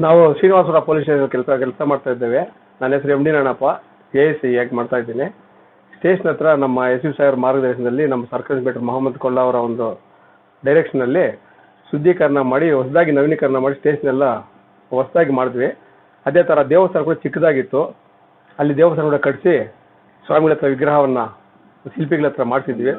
ನಾವು Srinivaspur police station ಕೆಲಸ ಮಾಡ್ತಾ ಇದ್ದೇವೆ. ನನ್ನ ಹೆಸರು ಎಂ ಡಿ ನಾಣಪ್ಪ, ASI ಆಗಿ ಮಾಡ್ತಾ ಇದ್ದೀನಿ. ಸ್ಟೇಷನ್ ಹತ್ರ ನಮ್ಮ SP ಸಾಹೇಬ್ರ ಮಾರ್ಗದರ್ಶನದಲ್ಲಿ ನಮ್ಮ ಸರ್ಕಲ್ ಇನ್ಸ್ಪೆಕ್ಟರ್ ಮೊಹಮ್ಮದ್ ಕೊಲ್ಲ ಅವರ ಒಂದು ಡೈರೆಕ್ಷನಲ್ಲಿ ಶುದ್ಧೀಕರಣ ಮಾಡಿ ಹೊಸದಾಗಿ ನವೀಕರಣ ಮಾಡಿ ಸ್ಟೇಷನ್ ಎಲ್ಲ ಹೊಸದಾಗಿ ಮಾಡಿದ್ವಿ. ಅದೇ ಥರ ದೇವಸ್ಥಾನ ಕೂಡ ಚಿಕ್ಕದಾಗಿತ್ತು, ಅಲ್ಲಿ ದೇವಸ್ಥಾನ ಕೂಡ ಕಟ್ಟಿಸಿ ಸ್ವಾಮಿಗಳ ಹತ್ರ ವಿಗ್ರಹವನ್ನು ಶಿಲ್ಪಿಗಳ ಹತ್ರ ಮಾಡಿಸಿದ್ವಿ.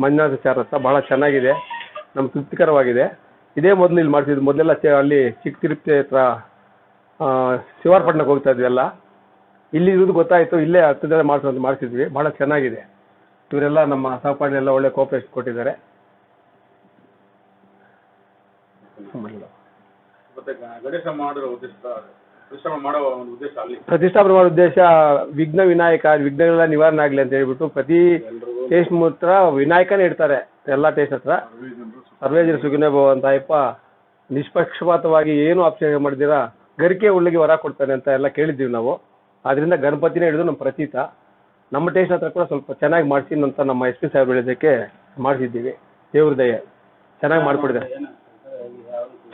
ಮಂಜುನಾಥಾಚಾರ್ಯ ಹತ್ರ ಬಹಳ ಚೆನ್ನಾಗಿದೆ, ನಮ್ಗೆ ತೃಪ್ತಿಕರವಾಗಿದೆ. ಇದೇ ಮೊದಲು ಇಲ್ಲಿ ಮಾಡ್ತಿದ್ವಿ. ಮೊದಲೆಲ್ಲ ಅಲ್ಲಿ ಚಿಕ್ಕ ತಿರುಪತಿ ಹತ್ರ ಶಿವಾರ್ಪಟ್ಟಣಕ್ಕೆ ಹೋಗ್ತಾ ಇದ್ವಿ ಎಲ್ಲ. ಇಲ್ಲಿ ಇರೋದು ಗೊತ್ತಾಯಿತು, ಇಲ್ಲೇ ಹತ್ತಿರದಲ್ಲೇ ಮಾಡ್ತಿದ್ವಿ. ಬಹಳ ಚೆನ್ನಾಗಿದೆ. ಇವರೆಲ್ಲ ನಮ್ಮ ಸಹಪಾಠಿಗಳೆಲ್ಲ ಒಳ್ಳೆ ಕೋಆಪರೇಷನ್ ಕೊಟ್ಟಿದ್ದಾರೆ. ಪ್ರತಿಷ್ಠಾಪನೆ ಮಾಡೋ ಉದ್ದೇಶ ವಿಘ್ನ ವಿನಾಯಕ, ವಿಘ್ನಗಳೆಲ್ಲ ನಿವಾರಣೆ ಆಗಲಿ ಅಂತ ಹೇಳ್ಬಿಟ್ಟು ಪ್ರತಿ ಟೇಸ್ಟ್ ಹತ್ರ ವಿನಾಯಕನೇ ಇಡ್ತಾರೆ. ಎಲ್ಲ ಟೇಸ್ಟ್ ಹತ್ರ ಸರ್ವೇ ಜನ ಸುಖಿನೋ ಭವ ಅಂತ ಅಯ್ಯಪ್ಪ ನಿಷ್ಪಕ್ಷಪಾತವಾಗಿ ಏನು ಆಕ್ಷೇಪ ಮಾಡಿದ್ದೀರಾ ಗರಿಕೆ ಉಳ್ಳಿಗೆ ವರ ಕೊಡ್ತಾನೆ ಅಂತ ಎಲ್ಲ ಕೇಳಿದ್ದೀವಿ ನಾವು. ಆದ್ದರಿಂದ ಗಣಪತಿನೇ ಹಿಡಿದು ನಮ್ಮ ಪ್ರತೀತ. ನಮ್ಮ ಟೇಸ್ಟ್ ಹತ್ರ ಕೂಡ ಸ್ವಲ್ಪ ಚೆನ್ನಾಗಿ ಮಾಡಿಸಿ ಅಂತ ನಮ್ಮ SP ಸಾಹೇಬ್ ಹೇಳಿದ್ದಕ್ಕೆ ಮಾಡಿಸಿದ್ದೀವಿ. ದೇವ್ರ ದಯೆ ಚೆನ್ನಾಗಿ ಮಾಡಿಕೊಡಿದ್ದಾರೆ,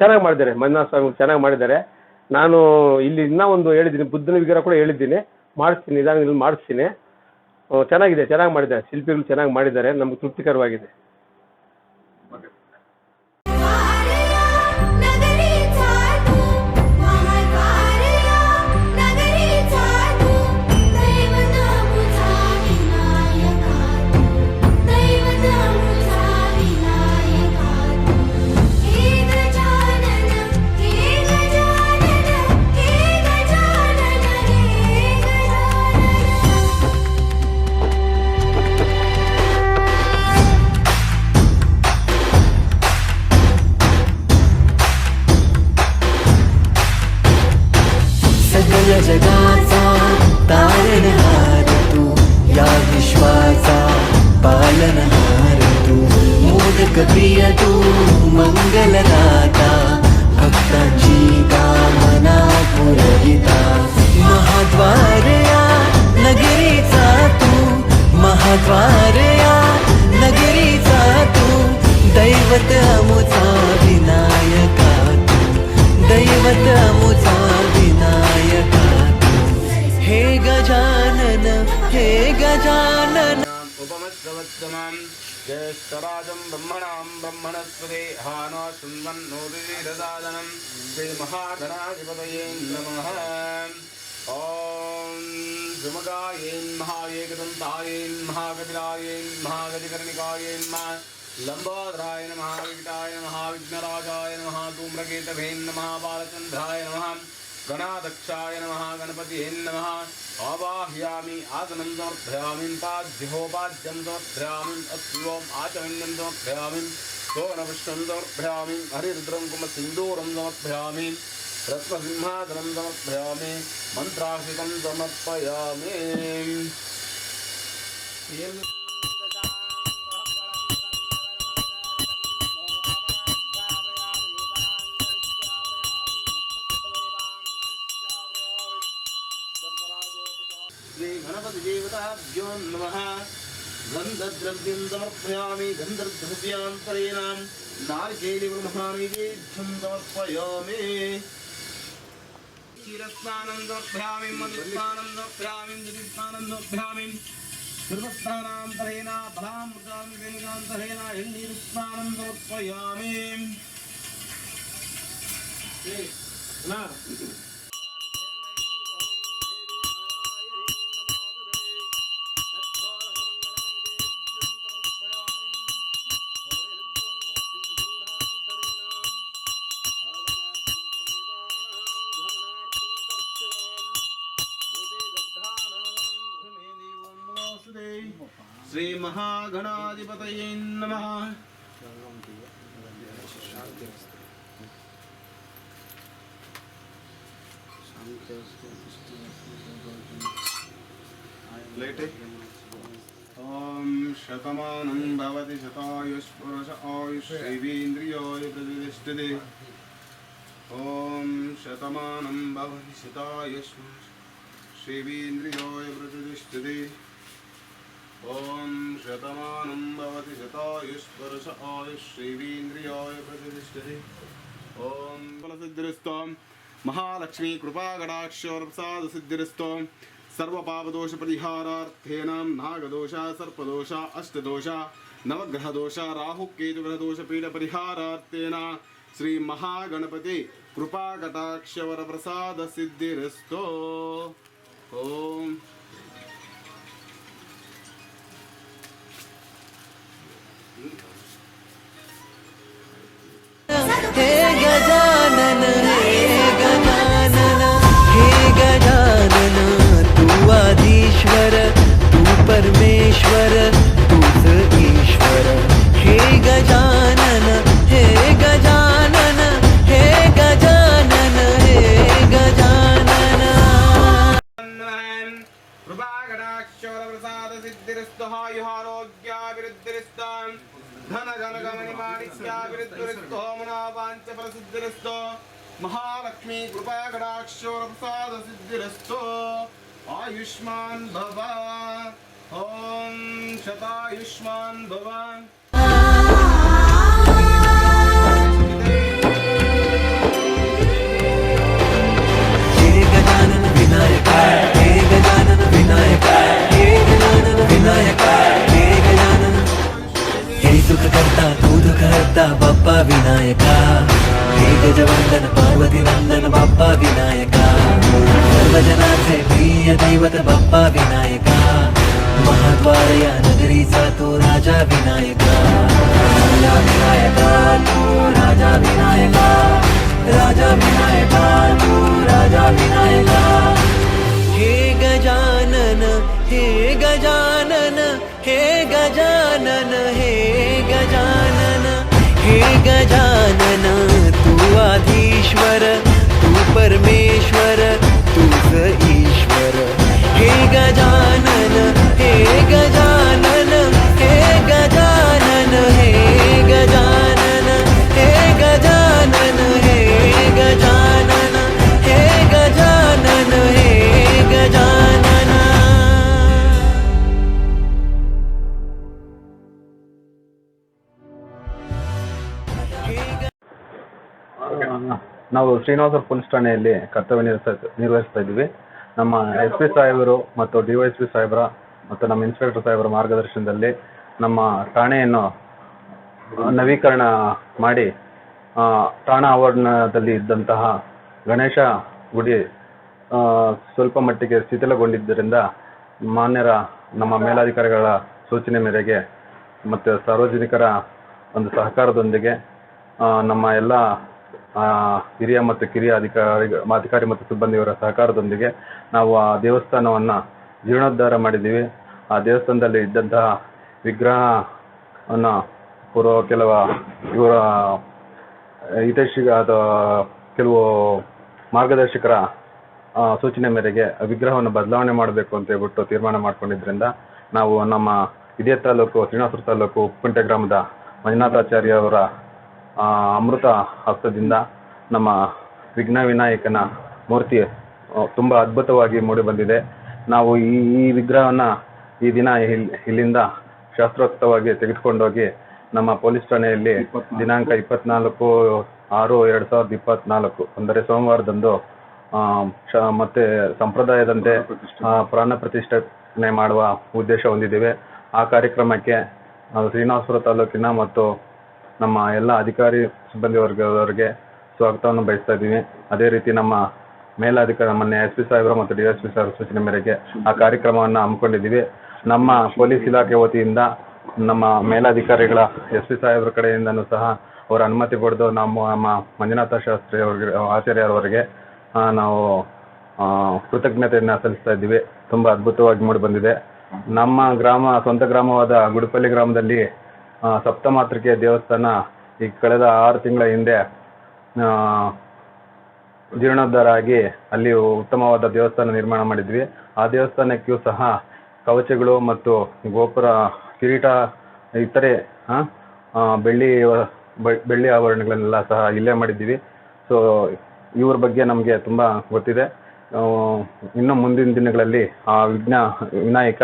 ಚೆನ್ನಾಗಿ ಮಾಡಿದ್ದಾರೆ. ಮಂಜುನಾಥ ಸ್ವಾಮಿ ಚೆನ್ನಾಗಿ ಮಾಡಿದ್ದಾರೆ. ನಾನು ಇಲ್ಲಿ ಇನ್ನೂ ಒಂದು ಹೇಳಿದ್ದೀನಿ, ಬುದ್ಧನ ವಿಗ್ರಹ ಕೂಡ ಹೇಳಿದ್ದೀನಿ, ಮಾಡಿಸ್ತೀನಿ, ನಿಧಾನದಲ್ಲಿ ಮಾಡಿಸ್ತೀನಿ. ಚೆನ್ನಾಗಿದೆ, ಚೆನ್ನಾಗಿ ಮಾಡಿದ್ದಾರೆ. ಶಿಲ್ಪಿಗಳು ಚೆನ್ನಾಗಿ ಮಾಡಿದ್ದಾರೆ, ನಮ್ಗೆ ತೃಪ್ತಿಕರವಾಗಿದೆ. जगाचा तारणहार तू, या विश्वाचा पालनहार तू, मोदक प्रिय तू, मंगलदाता, भक्तांची कामना पुरविता. महाद्वार या नगरीचा तू, महाद्वार या नगरीचा तू, दैवत अमुचा विनायका तू, दैवत अमुचा विनायका तू. हे गजानन, हे गजानन. उपमश्रवत्तमं ज्येष्ठराजं ब्रह्मणां ब्रह्मणस्पते हानो शृण्वन्नोदिरदादनं श्रीमहागणाधिपतये नमः. ॐ सुमगायै नमः, एकदन्तायै नमः, कपिलायै नमः, गजकर्णिकायै नमः, लंबोदराय नमः, विकटाय नमः, विघ्नराजाय नमः, धूम्रकेतवे नमः, बालचंद्राय नमः, गणाध्यक्षाय नमः, गणपतिये नमः. आवाहयामि, आसनं समर्पयामि, पाद्योपाद्यं समर्पयामि, अस्त्वम् आचमन्यं समर्पयामि, सोनपुष्पं समर्पयामि, हरिरुद्रं कुमसिन्दूरं समर्पयामि, रत्नसिंहासनं समर्पयामि, मन्त्राक्षितं समर्पयामि. गणपतिदेवताभ्यो नमः. गन्धद्रव्यं समर्पयामि, गन्धद्रव्यान्तरेण नारिकेलब्रह्मणैवेद्यं समर्पयामि. क्षीरस्नानं समर्पयामि, मधुस्नानं समर्पयामि, दधिस्नानं समर्पयामि, सर्वस्नानान्तरेण फलामृतां वेणुकान्तरेण एण्णीरुस्नानं समर्पयामि. श्री महागणाधिपतये नमः. ओम शतमानं भवति शतायुष्पुरुष आयुष्येवेन्द्रियाय प्रतिष्ठते. ओम शतमानं भवति शतायुष्पुरुष सेवेन्द्रियाय प्रतिष्ठते. ओम शतमानं भवति शतायुष्पुरुष आयुष्येवेन्द्रियाय प्रतिष्ठते. ओम फलसिद्धिरस्तु महालक्ष्मी कृपाकटाक्षप्रसादसिद्धिरस्तो सर्वपापदोषपरिहारार्थेन नागदोष सर्पदोष अष्टदोष नवग्रहदोष राहुकेतुग्रहदोषपीठपरिहारार्थेन श्री महागणपति कृपाकटाक्षवरप्रसादसिद्धिरस्तो ओम हे गजानन हे गजानन तू आधीश्वर तू परमेश्वर तूच ईश्वर हे गजानन हे गजानन हे गजानन हे गजानन कृपाकटाक्षवरप्रसादसिद्धिरस्तो आयुहारोग्याभिवृद्धिरस्तो धन जन गमनिमाणिक्याभिवृद्धिरस्तो मनोवाञ्छफलसिद्धिरस्तो महालक्ष्मी कृपाकटाक्षवरप्रसादसिद्धिरस्तो आयुष्मान भव ओम शतायुष्मान भव हे गजानन विनायक हे गजानन विनायक हे गजानन विनायक हे गजानन हे सुख करता तू दुख हरता बाप्पा विनायका हे गजवंदन पार्वती नंदन बाप्पा विनायका सर्वजनांचे प्रिय दैवत बाप्पा विनायका महाद्वारया नगरीचा तो राजा विनायका राजा विनायका तू राजा विनायका राजा विनायका तू राजा विनायका हे गजानन हे गजानन हे गजानन हे गजानन हे गजानन तू आधीश्वर तू परमेश्वर तूच ईश्वर हे गजानन हे गजानन हे गजानन हे गजानन हे गजानन हे गजानन हे गजानन हे गजानन ನಾವು ಶ್ರೀನಿವಾಸಪುರ ಪೊಲೀಸ್ ಠಾಣೆಯಲ್ಲಿ ಕರ್ತವ್ಯ ನಿರ್ವಹಿಸ್ತಾ ಇದ್ದೀವಿ. ನಮ್ಮ ಎಸ್ ಪಿ ಸಾಹೇಬರು ಮತ್ತು DYSP ಸಾಹೇಬರ ಮತ್ತು ನಮ್ಮ ಇನ್ಸ್ಪೆಕ್ಟರ್ ಸಾಹೇಬರ ಮಾರ್ಗದರ್ಶನದಲ್ಲಿ ನಮ್ಮ ಠಾಣೆಯನ್ನು ನವೀಕರಣ ಮಾಡಿ ಠಾಣಾ ಆವರಣದಲ್ಲಿ ಇದ್ದಂತಹ ಗಣೇಶ ಗುಡಿ ಸ್ವಲ್ಪ ಮಟ್ಟಿಗೆ ಶಿಥಿಲಗೊಂಡಿದ್ದರಿಂದ ಮಾನ್ಯರ ನಮ್ಮ ಮೇಲಾಧಿಕಾರಿಗಳ ಸೂಚನೆ ಮೇರೆಗೆ ಮತ್ತು ಸಾರ್ವಜನಿಕರ ಒಂದು ಸಹಕಾರದೊಂದಿಗೆ ನಮ್ಮ ಎಲ್ಲ ಹಿರಿಯ ಮತ್ತು ಕಿರಿಯ ಅಧಿಕಾರಿ ಮತ್ತು ಸಿಬ್ಬಂದಿಯವರ ಸಹಕಾರದೊಂದಿಗೆ ನಾವು ಆ ದೇವಸ್ಥಾನವನ್ನು ಜೀರ್ಣೋದ್ಧಾರ ಮಾಡಿದ್ದೀವಿ. ಆ ದೇವಸ್ಥಾನದಲ್ಲಿ ಇದ್ದಂತಹ ವಿಗ್ರಹವನ್ನು ಕೆಲವು ಇವರ ಕೆಲವು ಮಾರ್ಗದರ್ಶಕರ ಸೂಚನೆ ಮೇರೆಗೆ ವಿಗ್ರಹವನ್ನು ಬದಲಾವಣೆ ಮಾಡಬೇಕು ಅಂತ ಹೇಳ್ಬಿಟ್ಟು ತೀರ್ಮಾನ ಮಾಡ್ಕೊಂಡಿದ್ರಿಂದ ನಾವು ನಮ್ಮ ಇದೇ ತಾಲೂಕು ಶ್ರೀನಿವಾಸಪುರ ತಾಲೂಕು ಉಪ್ಪುಕುಂಟೆ ಗ್ರಾಮದ ಮಂಜುನಾಥಾಚಾರ್ಯ ಅವರ ಅಮೃತ ಹಸ್ತದಿಂದ ನಮ್ಮ ವಿಘ್ನ ವಿನಾಯಕನ ಮೂರ್ತಿ ತುಂಬ ಅದ್ಭುತವಾಗಿ ಮೂಡಿ ಬಂದಿದೆ. ನಾವು ಈ ವಿಗ್ರಹವನ್ನು ಈ ದಿನ ಇಲ್ಲಿಂದ ಶಾಸ್ತ್ರೋಕ್ತವಾಗಿ ತೆಗೆದುಕೊಂಡೋಗಿ ನಮ್ಮ ಪೊಲೀಸ್ ಠಾಣೆಯಲ್ಲಿ ದಿನಾಂಕ 24/6/2024 ಅಂದರೆ ಸೋಮವಾರದಂದು ಮತ್ತೆ ಸಂಪ್ರದಾಯದಂತೆ ಪ್ರಾಣ ಪ್ರತಿಷ್ಠಾಪನೆ ಮಾಡುವ ಉದ್ದೇಶ ಹೊಂದಿದ್ದೇವೆ. ಆ ಕಾರ್ಯಕ್ರಮಕ್ಕೆ ಶ್ರೀನಿವಾಸಪುರ ತಾಲೂಕಿನ ಮತ್ತು ನಮ್ಮ ಎಲ್ಲ ಅಧಿಕಾರಿ ಸಿಬ್ಬಂದಿ ವರ್ಗದವರಿಗೆ ಸ್ವಾಗತವನ್ನು ಬಯಸ್ತಾ ಇದ್ದೀವಿ. ಅದೇ ರೀತಿ ನಮ್ಮ ಮೇಲಾಧಿಕಾರಿ ಮೊನ್ನೆ SP ಸಾಹೇಬರು ಮತ್ತು DSP ಸಾಹೇಬರ ಸೂಚನೆ ಮೇರೆಗೆ ಆ ಕಾರ್ಯಕ್ರಮವನ್ನು ಹಮ್ಮಿಕೊಂಡಿದ್ದೀವಿ. ನಮ್ಮ ಪೊಲೀಸ್ ಇಲಾಖೆ ವತಿಯಿಂದ ನಮ್ಮ ಮೇಲಾಧಿಕಾರಿಗಳ SP ಸಾಹೇಬರ ಕಡೆಯಿಂದನೂ ಸಹ ಅವರ ಅನುಮತಿ ಪಡೆದು ನಮ್ಮ ಮಂಜುನಾಥ ಶಾಸ್ತ್ರಿ ಆಚಾರ್ಯರವರಿಗೆ ನಾವು ಕೃತಜ್ಞತೆಯನ್ನು ಸಲ್ಲಿಸ್ತಾ ಇದ್ದೀವಿ. ತುಂಬ ಅದ್ಭುತವಾಗಿ ಮೂಡಿ ಬಂದಿದೆ. ನಮ್ಮ ಸ್ವಂತ ಗ್ರಾಮವಾದ ಗುಡಿಪಲ್ಲಿ ಗ್ರಾಮದಲ್ಲಿ ಸಪ್ತಮಾತೃಕೆಯ ದೇವಸ್ಥಾನ ಈ ಕಳೆದ 6 ತಿಂಗಳ ಹಿಂದೆ ಜೀರ್ಣೋದ್ಧಾರ ಆಗಿ ಅಲ್ಲಿ ಉತ್ತಮವಾದ ದೇವಸ್ಥಾನ ನಿರ್ಮಾಣ ಮಾಡಿದ್ವಿ. ಆ ದೇವಸ್ಥಾನಕ್ಕೂ ಸಹ ಕವಚಗಳು ಮತ್ತು ಗೋಪುರ ಕಿರೀಟ ಇತರೆ ಬೆಳ್ಳಿ ಆಭರಣಗಳನ್ನೆಲ್ಲ ಸಹ ಇಲ್ಲೇ ಮಾಡಿದ್ದೀವಿ. ಸೊ ಇವ್ರ ಬಗ್ಗೆ ನಮಗೆ ತುಂಬ ಗೊತ್ತಿದೆ. ಇನ್ನು ಮುಂದಿನ ದಿನಗಳಲ್ಲಿ ಆ ವಿನಾಯಕ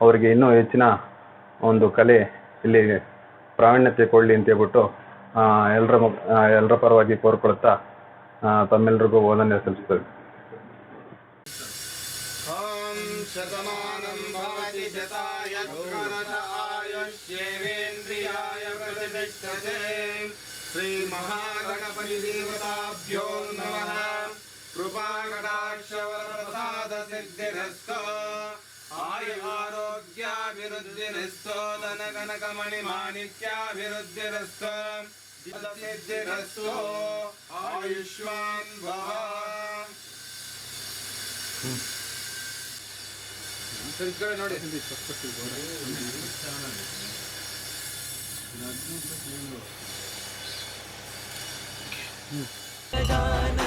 ಅವರಿಗೆ ಇನ್ನೂ ಹೆಚ್ಚಿನ ಒಂದು ಕಲೆ ಇಲ್ಲಿ ಪ್ರಾವೀಣ್ಯತೆ ಕೊಡಲಿ ಅಂತ ಹೇಳ್ಬಿಟ್ಟು ಎಲ್ಲರ ಪರವಾಗಿ ಕೋರ್ಕೊಳ್ತಾ ತಮ್ಮೆಲ್ಲರಿಗೂ ವಂದನೆ ಸಲ್ಲಿಸ್ತೇವೆ. ॐ शतमानं भवति शताय पुरुष आयुष्येवेन्द्रियाय प्रतिष्ठते श्रीमहागणपतिदेवताभ्यो नमः कृपाकटाक्षवरप्रसादसिद्धिरस्तो आयुरारोग्याभिवृद्धिरस्तो धनकनकमणिमाणिक्याभिवृद्धिरस्तो सिद्धिरस्तो आयुष्मान् भव. ಗಜಾನನ